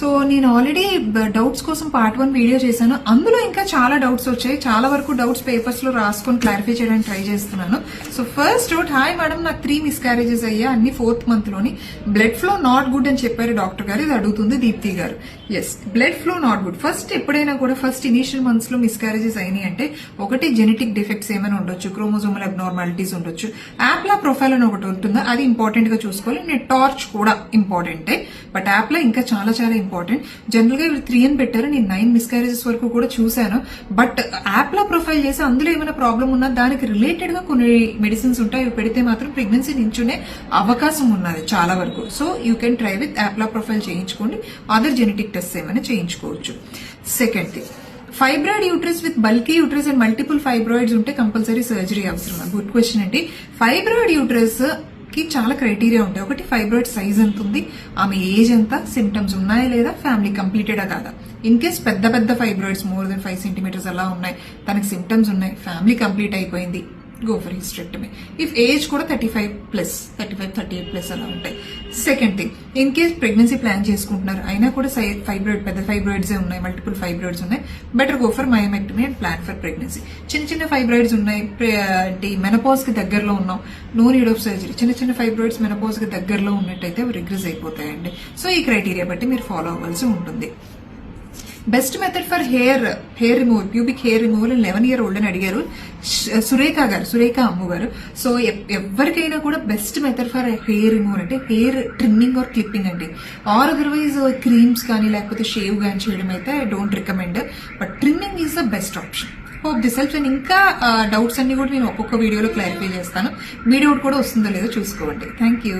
So నేను already doubts కోసం part 1 video చేశాను. అందులో ఇంకా చాలా డౌట్స్ వచ్చాయి. చాలా వరకు డౌట్స్ పేపర్స్ లో రాసుకొని క్లారిఫై చేయడానికి ట్రై చేస్తున్నాను. So first doubt, hi madam, నాకు 3 మిస్క్యారేజెస్ అయ్యా, అన్ని 4th మంత్ లోని. బ్లడ్ ఫ్లో నాట్ గుడ్ అని చెప్పారు డాక్టర్ గారు. ఇది అడుగుతుంది దీప్తి గారు. Yes, blood flow not good. First ఎప్పుడైనా కూడా ఫస్ట్ ఇనీషియల్ మంత్స్ లో మిస్క్యారేజెస్ అయినాయి అంటే ఒకటి జెనెటిక్ డిఫెక్ట్స్ ఏమైనా ఉండొచ్చు, క్రోమోజోమల్ అబ్నార్మాలిటీస్ ఉండొచ్చు. యాప్లా ప్రొఫైల్ అని ఒకటి ఉంటుందా, అది ఇంపార్టెంట్ గా చూసుకోవాలి. నేను టార్చ్ కూడా ఇంపార్టెంటే, బట్ యాప్లా ఇంకా చాలా చాలా ఇంపార్టెంట్. జనరల్ గా 3 అని పెట్టారు. నేను 9 మిస్క్యారేజెస్ వరకు కూడా చూశాను. బట్ యాప్లా ప్రొఫైల్ చేసి అందులో ఏమైనా ప్రాబ్లం ఉన్నా దానికి రిలేటెడ్ గా కొన్ని మెడిసిన్స్ ఉంటాయి. అవి పెడితే మాత్రం ప్రెగ్నెన్సీ నించునే అవకాశం ఉన్నది చాలా వరకు. So you can try with APLA profile చేయించుకోండి. అదర్ జెనెటిక్ టెస్ట్ ఏమైనా చేయించుకోవచ్చు. Second thing, fibroid uterus with bulky uterus and multiple fibroids ఉంటే కంపల్సరీ సర్జరీ అవసరం. గుడ్ క్వశ్చన్ అండి. ఫైబ్రాయిడ్ యూట్రస్ కి చాలా క్రైటీరియా ఉంటాయి. ఒకటి, ఫైబ్రాయిడ్ సైజ్ ఎంత ఉంది, ఆమె ఏజ్ ఎంత, సిమ్టమ్స్ ఉన్నాయా లేదా, ఫ్యామిలీ కంప్లీటెడా కాదా. ఇన్ కేస్ పెద్ద పెద్ద ఫైబ్రాయిడ్స్ మోర్ దెన్ 5 సెంటీమీటర్స్ అలా ఉన్నాయి, తనకి సిమ్టమ్స్ ఉన్నాయి, ఫ్యామిలీ కంప్లీట్ అయిపోయింది, go for hysterectomy. If age కూడా 35+, అలా ఉంటాయి. Second thing, in case pregnancy plan చేసుకుంటున్నారు అయినా కూడా ఫైబ్రాయిడ్ పెద్ద ఫైబ్రాయిడ్స్ ఉన్నాయి, మల్టిపుల్ ఫైబ్రాయిడ్స్ ఉన్నాయి, better go for myomectomy and plan for pregnancy. చిన్న చిన్న ఫైబ్రాయిడ్స్ ఉన్నాయి, మెనోపాజ్ కి దగ్గరలో ఉన్నాం, నో నీడ్ ఆఫ్ సర్జరీ. చిన్న చిన్న ఫైబ్రాయిడ్స్ మెనోపాజ్ కి దగ్గరలో ఉన్నట్టయితే అవి రిగ్రెస్ అయిపోతాయండి. సో ఈ క్రైటీరియా బట్టి మీరు ఫాలో అవ్వాల్సి ఉంటుంది. Best method for hair removal, pubic hair removal 11 year old అని అడిగారు సురేఖ అమ్ము గారు. సో ఎవరికైనా కూడా best method for hair removal అంటే హెయిర్ ట్రిమ్మింగ్ ఆర్ క్లిప్పింగ్ అండి. ఆర్ అదర్వైజ్ క్రీమ్స్ కానీ లేకపోతే షేవ్ కానీ చేయడం అయితే I don't recommend, but trimming is the best option. Hope this helps. And ఇంకా డౌట్స్ అన్ని కూడా నేను ఒక్కొక్క వీడియోలో క్లారిఫై చేస్తాను. మీ డౌట్ కూడా వస్తుందో లేదో చూసుకోండి. Thank you.